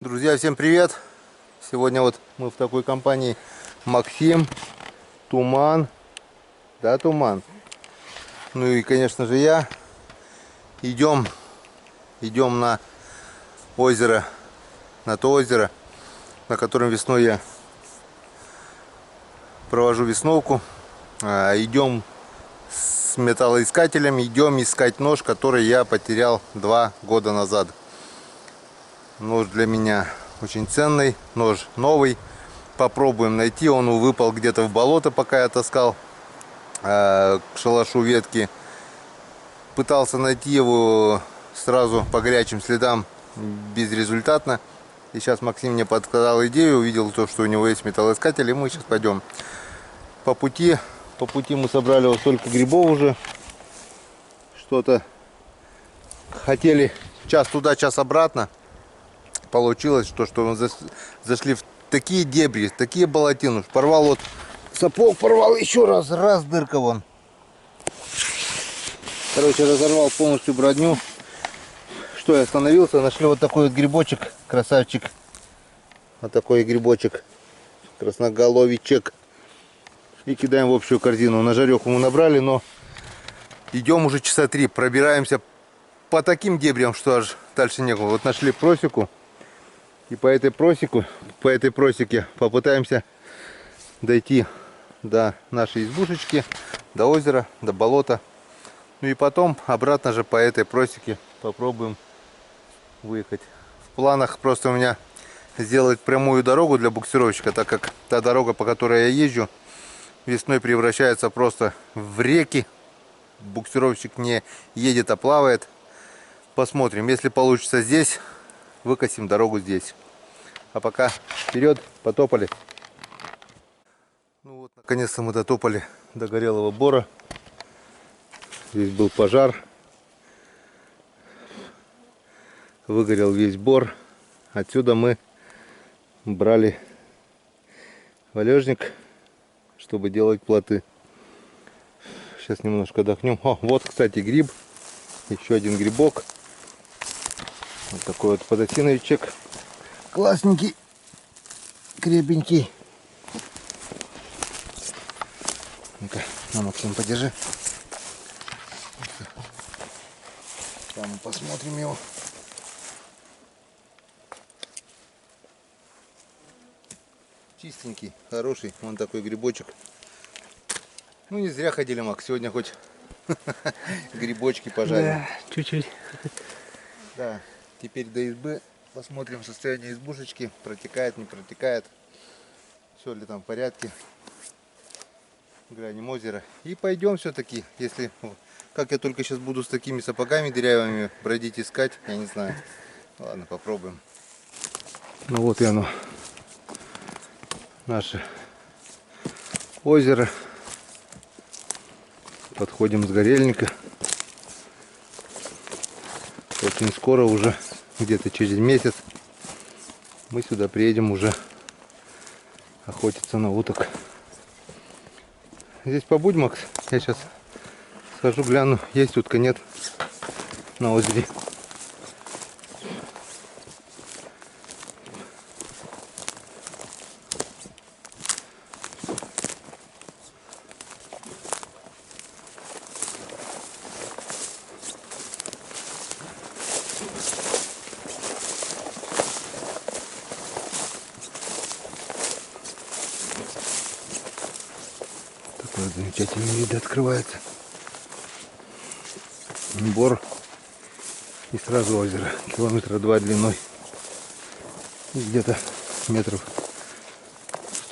Друзья, всем привет! Сегодня вот мы в такой компании: Максим, Туман, да, Туман, ну и, конечно же, я. Идем на озеро, на то озеро, на котором весной я провожу весновку. Идем с металлоискателем, идем искать нож, который я потерял 2 года назад. Нож для меня очень ценный, нож новый. Попробуем найти. Он выпал где-то в болото, пока я таскал к шалашу ветки. Пытался найти его сразу по горячим следам, безрезультатно. И сейчас Максим мне подсказал идею, увидел то, что у него есть металлоискатель, и мы сейчас пойдем. По пути мы собрали вот столько грибов уже. Что-то хотели час туда, час обратно. Получилось, что мы зашли в такие дебри, такие болотины. Порвал вот сапог, порвал еще раз дырка вон. Короче, разорвал полностью броню. Что, я остановился, нашли вот такой вот грибочек, красавчик. Вот такой грибочек, красноголовичек. И кидаем в общую корзину. На жареху мы набрали, но идем уже часа 3, пробираемся по таким дебрям, что аж дальше некуда. Вот нашли просеку. И по этой просеке попытаемся дойти до нашей избушечки, до озера, до болота. Ну и потом обратно же по этой просеке попробуем выехать. В планах просто у меня сделать прямую дорогу для буксировщика, так как та дорога, по которой я езжу, весной превращается просто в реки. Буксировщик не едет, а плавает. Посмотрим, если получится здесь, выкосим дорогу здесь. А пока вперед, потопали. Ну вот, наконец-то мы дотопали до горелого бора. Здесь был пожар. Выгорел весь бор. Отсюда мы брали валежник, чтобы делать плоты. Сейчас немножко отдохнем. О, вот, кстати, гриб. Еще один грибок. Вот такой вот подосиновичек. Классненький, крепенький. Ну-ка, на, Максим, подержи. Там мы посмотрим его. Чистенький, хороший. Вон такой грибочек. Ну, не зря ходили, Макс. Сегодня хоть грибочки пожарим. Да, чуть-чуть. Да, теперь до избы. Посмотрим состояние избушечки. Протекает, не протекает. Все ли там в порядке. Глянем озеро. И пойдем все-таки. Если, как я только сейчас буду с такими сапогами дырявыми бродить, искать, я не знаю. Ладно, попробуем. Ну вот и оно. Наше озеро. Подходим с горельника. Очень скоро, уже где-то через месяц, мы сюда приедем уже охотиться на уток. Здесь побудь, Макс. Я сейчас схожу, гляну, есть утка, нет на озере. Такой вот замечательный вид открывается. Бор и сразу озеро. Километра 2 длиной. Где-то метров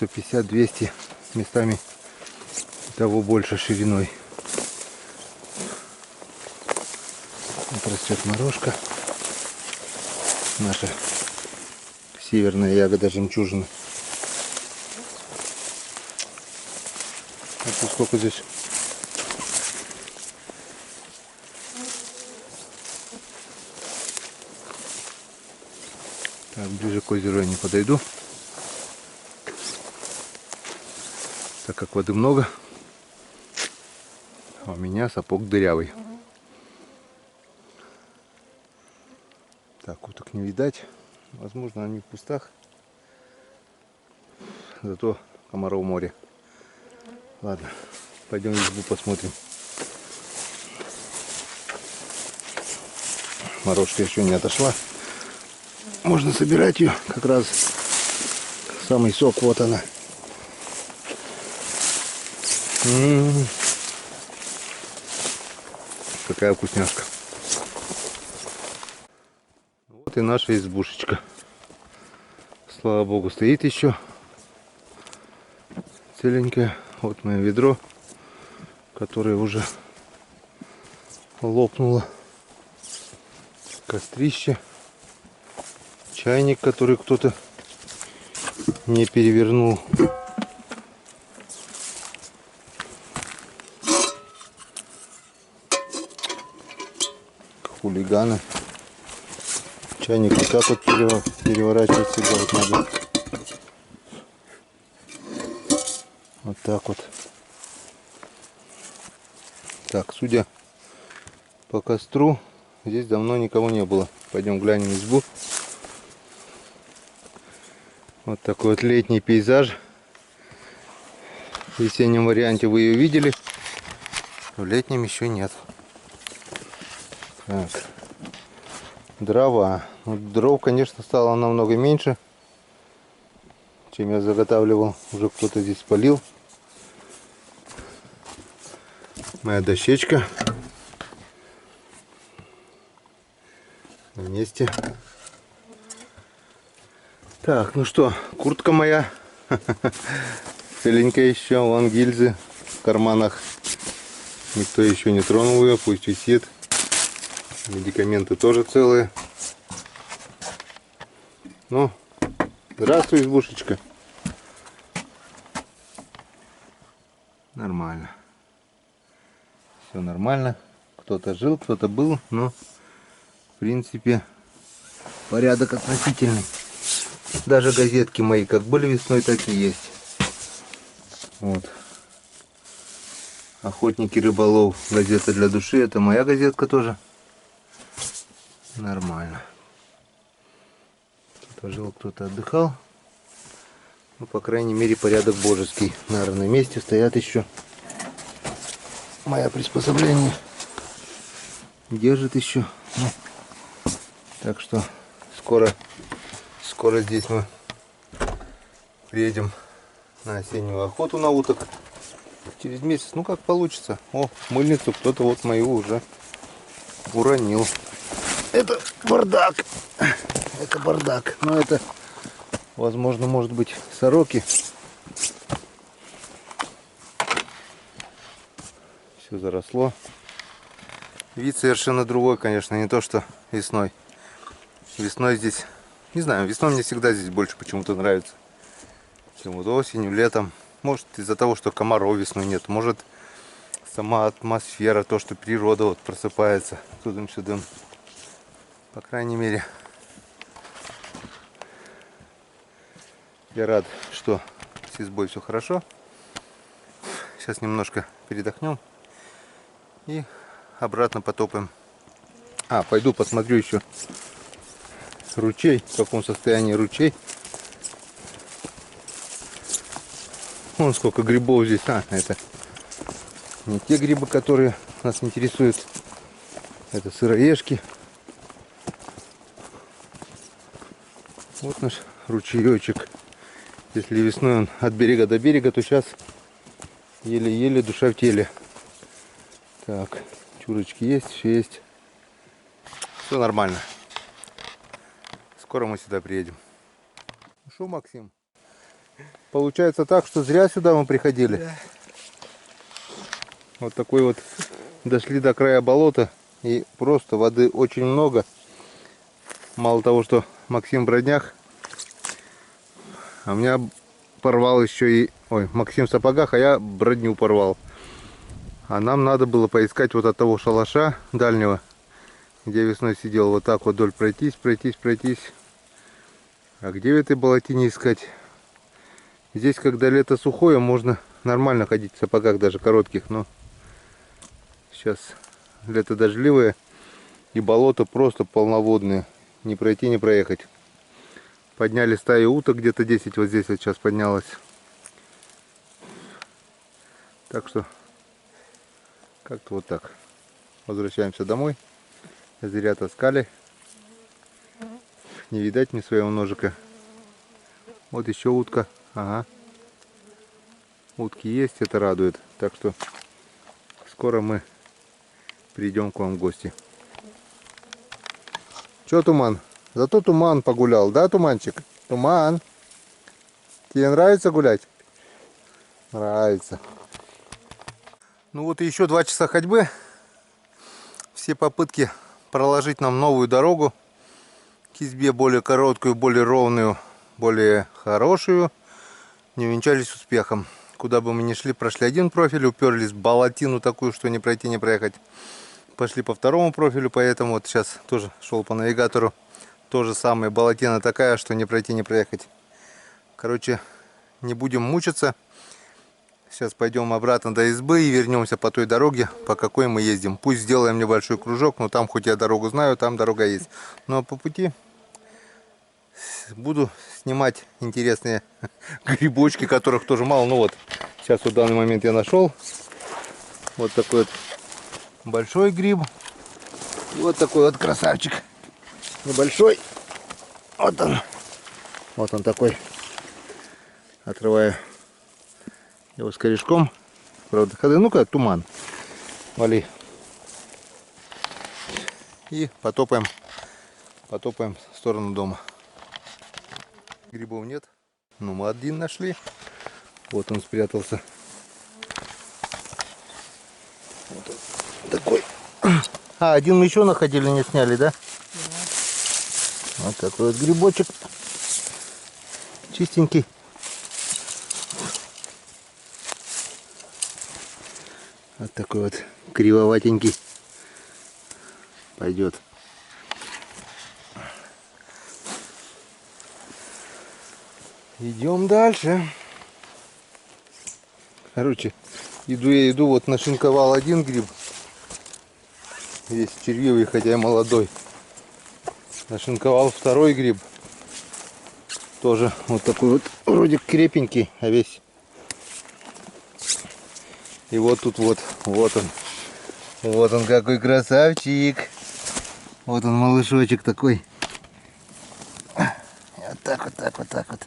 150-200, местами того больше шириной. Вот растет морожка. Наша северная ягода жемчужина. Это сколько здесь? Так, ближе к озеру я не подойду, так как воды много, а у меня сапог дырявый. Так, уток не видать. Возможно, они в кустах. Зато комаров море. Ладно, пойдем в избу посмотрим. Морожка еще не отошла. Можно собирать ее. Как раз самый сок. Вот она. Какая вкусняшка. Вот и наша избушечка. Слава богу, стоит еще. Целенькая. Вот мое ведро, которое уже лопнуло. Кострище. Чайник, который кто-то не перевернул. Хулиганы. Чайник вот так вот переворачивать всегда вот надо. Вот так вот. Так, судя по костру, здесь давно никого не было. Пойдем глянем избу. Вот такой вот летний пейзаж. В весеннем варианте вы ее видели. В летнем еще нет. Так. Дрова. Ну, дров, конечно, стало намного меньше, чем я заготавливал. Уже кто-то здесь спалил. Моя дощечка. На месте. Так, ну что, куртка моя. Целенькая еще. Вон гильзы в карманах. Никто еще не тронул ее, пусть висит. Медикаменты тоже целые. Ну, здравствуй, избушечка. Нормально. Все нормально. Кто-то жил, кто-то был, но в принципе порядок относительный. Даже газетки мои как были весной, так и есть. Вот. Охотник и рыболов. Газета для души. Это моя газетка тоже. Нормально. Кто-то жил, кто-то отдыхал. Ну, по крайней мере, порядок божеский. Наверное, на месте стоят еще. Мое приспособление держит еще. Ну, так что скоро здесь мы приедем на осеннюю охоту на уток. Через месяц, ну как получится. О, мыльницу кто-то вот мою уже уронил. Это бардак. Это бардак. Но это, возможно, может быть сороки. Все заросло. Вид совершенно другой, конечно, не то что весной. Весной здесь, не знаю, весной мне всегда здесь больше почему-то нравится, чем вот осенью, летом. Может, из-за того, что комаров весной нет. Может, сама атмосфера, то, что природа вот просыпается тудым-сюдым. По крайней мере, я рад, что с избой все хорошо. Сейчас немножко передохнем и обратно потопаем. Пойду посмотрю еще ручей, в каком состоянии ручей. Вон сколько грибов здесь. Это не те грибы, которые нас интересуют. Это сыроежки. Вот наш ручеечек. Если весной он от берега до берега, то сейчас еле-еле душа в теле. Так, чурочки есть, все есть. Все нормально. Скоро мы сюда приедем. Ну что, Максим? Получается так, что зря сюда мы приходили. Да. Вот такой вот. Дошли до края болота. И просто воды очень много. Мало того, что Максим в броднях. А у меня порвал еще и... Ой, Максим в сапогах, а я бродню порвал. А нам надо было поискать вот от того шалаша дальнего, где весной сидел, вот так вот вдоль пройтись. А где в этой болотине искать? Здесь, когда лето сухое, можно нормально ходить в сапогах, даже коротких. Но сейчас лето дождливое, и болото просто полноводное. Не пройти, не проехать. Подняли стаю уток, где-то 10 вот здесь вот сейчас поднялось. Так что как-то вот так. Возвращаемся домой. Зря таскали. Не видать мне своего ножика. Вот еще утка. Ага. Утки есть, это радует. Так что скоро мы придем к вам в гости. Че, Туман? Зато Туман погулял, да, Туманчик? Туман. Тебе нравится гулять? Нравится. Ну вот и еще 2 часа ходьбы. Все попытки проложить нам новую дорогу к избе, более короткую, более ровную, более хорошую, не увенчались успехом. Куда бы мы ни шли, прошли один профиль, уперлись в болотину такую, что не пройти, не проехать. Пошли по второму профилю, поэтому вот сейчас тоже шел по навигатору. То же самое, болотина такая, что не пройти, не проехать. Короче, не будем мучиться. Сейчас пойдем обратно до избы и вернемся по той дороге, по какой мы ездим. Пусть сделаем небольшой кружок, но там хоть я дорогу знаю, там дорога есть. Но по пути буду снимать интересные грибочки, которых тоже мало. Ну вот, сейчас в данный момент я нашел вот такой вот большой гриб. И вот такой вот красавчик. Небольшой. Вот он. Вот он такой. Отрываю его с корешком. Правда, ходы. Ну-ка, Туман. Вали. И потопаем в сторону дома. Грибов нет. Ну, мы один нашли. Вот он спрятался. Вот он такой. А, один мы еще находили, не сняли, да? Вот такой вот грибочек. Чистенький. Вот такой вот кривоватенький. Пойдет. Идем дальше. Короче, иду, вот нашинковал один гриб. Весь червивый, хотя и молодой. Нашинковал второй гриб. Тоже вот такой вот, вроде крепенький, а весь. И вот тут вот он. Вот он какой красавчик. Вот он, малышочек такой. Вот так вот, так вот, так вот.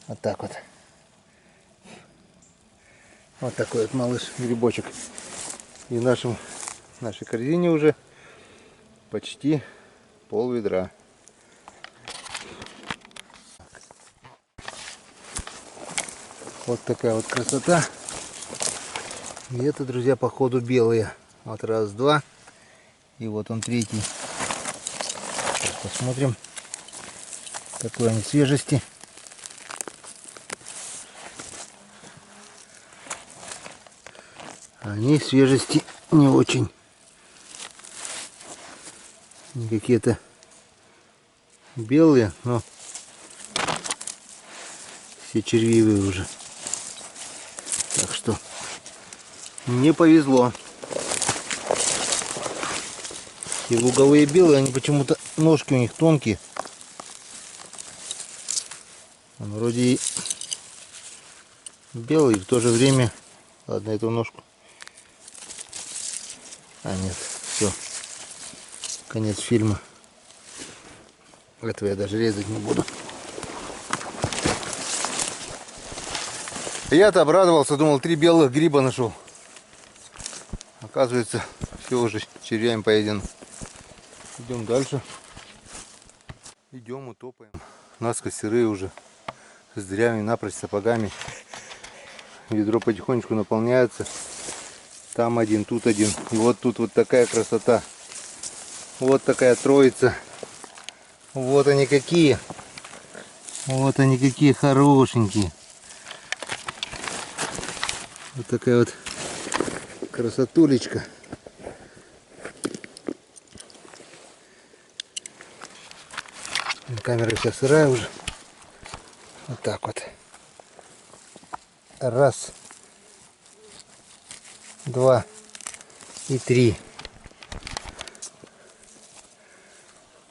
Вот так вот. Вот такой вот малыш грибочек. И в нашей корзине уже почти пол ведра. Вот такая вот красота. И это, друзья, походу белые. Вот раз, два. И вот он третий. Сейчас посмотрим, какой они свежести. Они свежести не очень. Не какие-то белые, но все червивые уже. Так что не повезло. И луговые белые, они почему-то, ножки у них тонкие. Он вроде и белый, и в то же время... Ладно, эту ножку. А нет, все. Конец фильма. Этого я даже резать не буду. Я-то обрадовался, думал, 3 белых гриба нашел. Оказывается, все уже червями поедено. Идем дальше. Идем, утопаем. Насквозь сырые уже. С дырявыми напрочь сапогами. Ведро потихонечку наполняется. Там один, тут один. И вот тут вот такая красота. Вот такая троица. Вот они какие. Вот они какие хорошенькие. Вот такая вот красотулечка. Камера сейчас сырая уже. Вот так вот. Раз, два и 3.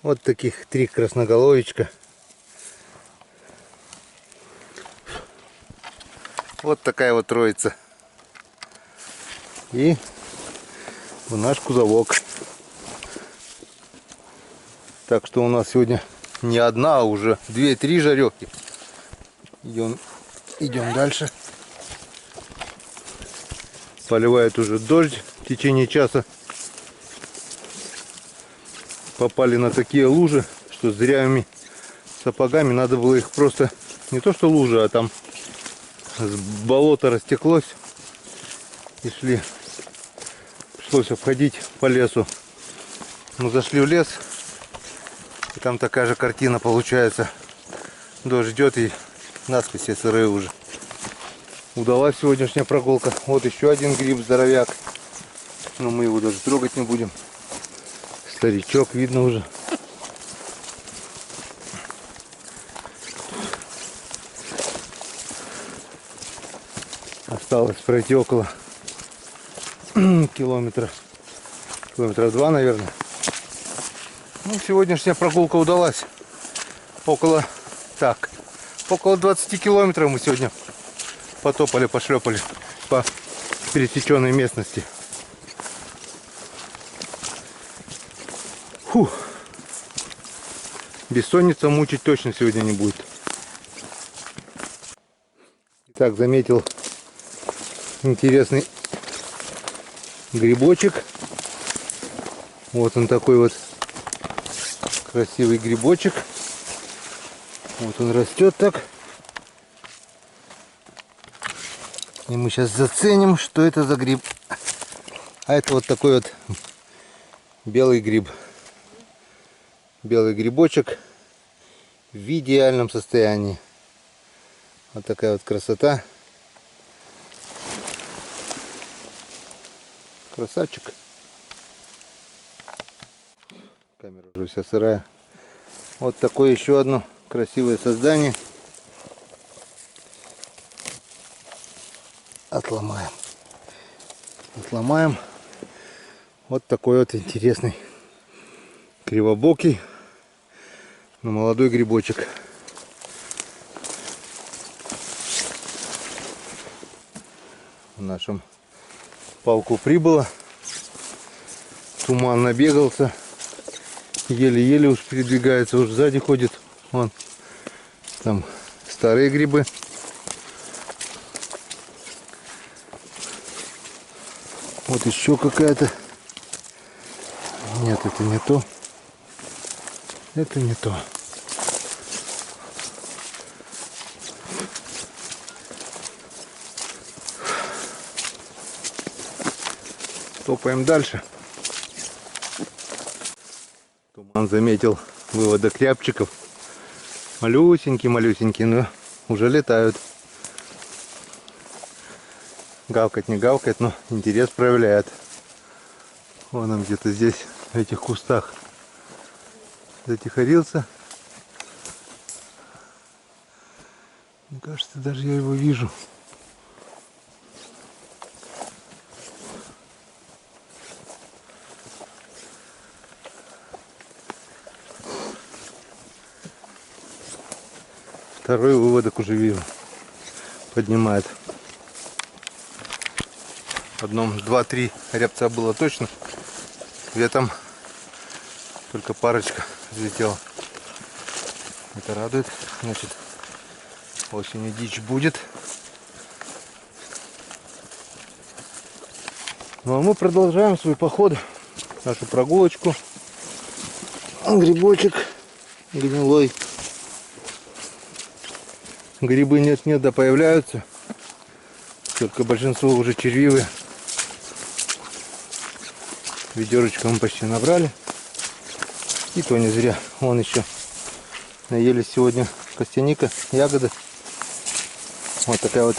Вот таких 3 красноголовичка. Вот такая вот троица. И в наш кузовок. Так что у нас сегодня не одна, а уже 2-3 жарехи. Идем дальше. Поливает уже дождь в течение часа. Попали на такие лужи, что с дырявыми сапогами надо было их просто... Не то что лужа, а там болото растеклось. И шли. Пришлось обходить по лесу. Мы зашли в лес. И там такая же картина получается. Дождь идет и насквозь все сырые уже. Удалась сегодняшняя прогулка. Вот еще один гриб, здоровяк. Но мы его даже трогать не будем. Старичок видно уже. Осталось пройти около километра 2, наверное. Ну, сегодняшняя прогулка удалась. Около 20 километров мы сегодня потопали, пошлепали по пересеченной местности. Фух. Бессонница мучить точно сегодня не будет. Так, заметил интересный грибочек. Вот он такой вот красивый грибочек. Вот он растет так. И мы сейчас заценим, что это за гриб. А это вот такой вот белый гриб. Белый грибочек в идеальном состоянии. Вот такая вот красота. Красавчик. Камера уже вся сырая. Вот такое еще одно красивое создание. Отломаем. Отломаем. Вот такой вот интересный кривобокий, но молодой грибочек. В нашем палку прибыло. Туман набегался. Еле-еле уж передвигается, уж сзади ходит. Вон там старые грибы. Вот еще какая-то. Нет, это не то. Это не то. Топаем дальше. Туман заметил выводок рябчиков. Малюсенькие, но уже летают. Гавкать не гавкает, но интерес проявляет. Вон он где-то здесь, в этих кустах, затихарился. Мне кажется, даже я его вижу. Второй выводок уже вижу. Поднимает. В одном 2-3 рябца было точно. Летом только парочка взлетела. Это радует. Значит, осенью дичь будет. Ну а мы продолжаем свой поход, нашу прогулочку. Грибочек гнилой. Грибы нет-нет, да появляются. Только большинство уже червивые. Ведерочко мы почти набрали. И то не зря. Вон еще наелись сегодня костяника, ягоды. Вот такая вот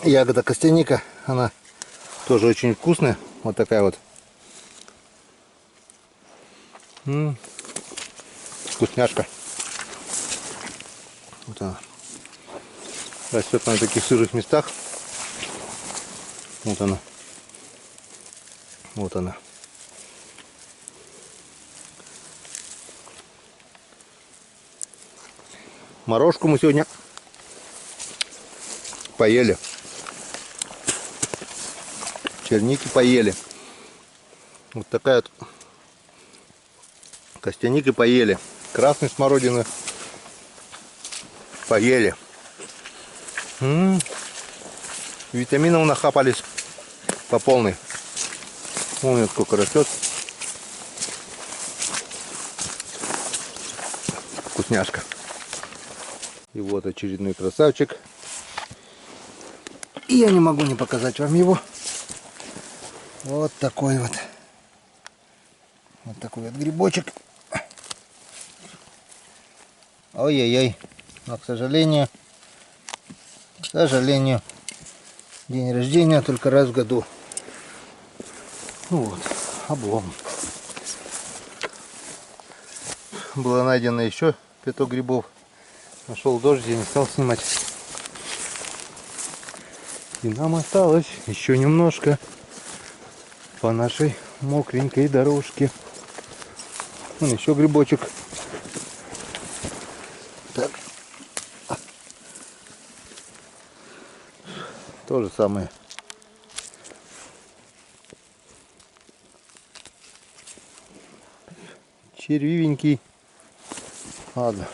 ягода костяника. Она тоже очень вкусная. Вот такая вот. Вкусняшка. Вот она. Растет на таких сырых местах. Вот она. Вот она. Морожку мы сегодня поели. Черники поели. Вот такая вот костяники поели. Красной смородины поели. Витаминов нахапались по полной. Вон сколько растет. Вкусняшка. И вот очередной красавчик. И я не могу не показать вам его. Вот такой вот. Вот такой вот грибочек. Ой-ой-ой. Но, к сожалению, день рождения только раз в году. Ну вот, облом. Было найдено еще пяток грибов. Нашел дождь, я не стал снимать. И нам осталось еще немножко по нашей мокренькой дорожке. Вон еще грибочек. Так. То же самое. Червивенький. Ладно.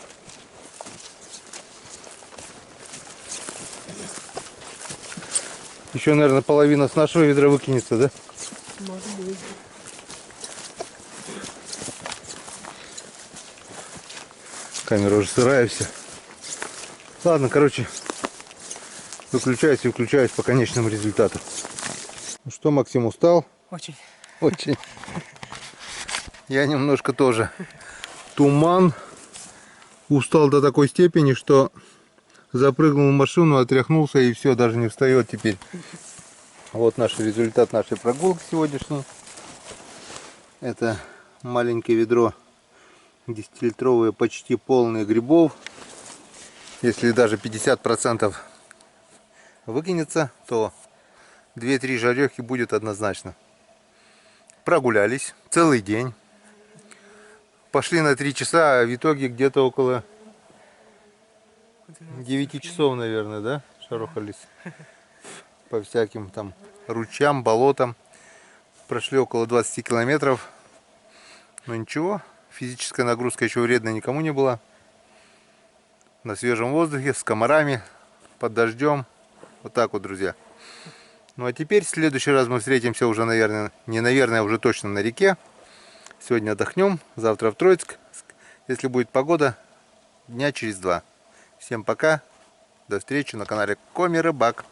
Еще, наверное, половина с нашего ведра выкинется, да? Может быть. Камера уже сырая вся. Ладно, короче, выключаюсь и включаюсь по конечному результату. Ну что, Максим, устал? Очень. Очень. Я немножко тоже. Туман. Устал до такой степени, что запрыгнул в машину, отряхнулся и все, даже не встает теперь. Вот наш результат нашей прогулки сегодняшней. Это маленькое ведро 10-литровое, почти полное грибов. Если даже 50% выкинется, то 2-3 жарехи будет однозначно. Прогулялись целый день. Пошли на 3 часа, а в итоге где-то около 9 часов, наверное, да, шарохались по всяким там ручьям, болотам. Прошли около 20 километров. Но ничего, физическая нагрузка еще вредна никому не была. На свежем воздухе, с комарами, под дождем. Вот так вот, друзья. Ну а теперь в следующий раз мы встретимся уже, наверное, не наверное, а уже точно на реке. Сегодня отдохнем, завтра в Троицк. Если будет погода, дня через 2. Всем пока, до встречи на канале Коми Рыбак.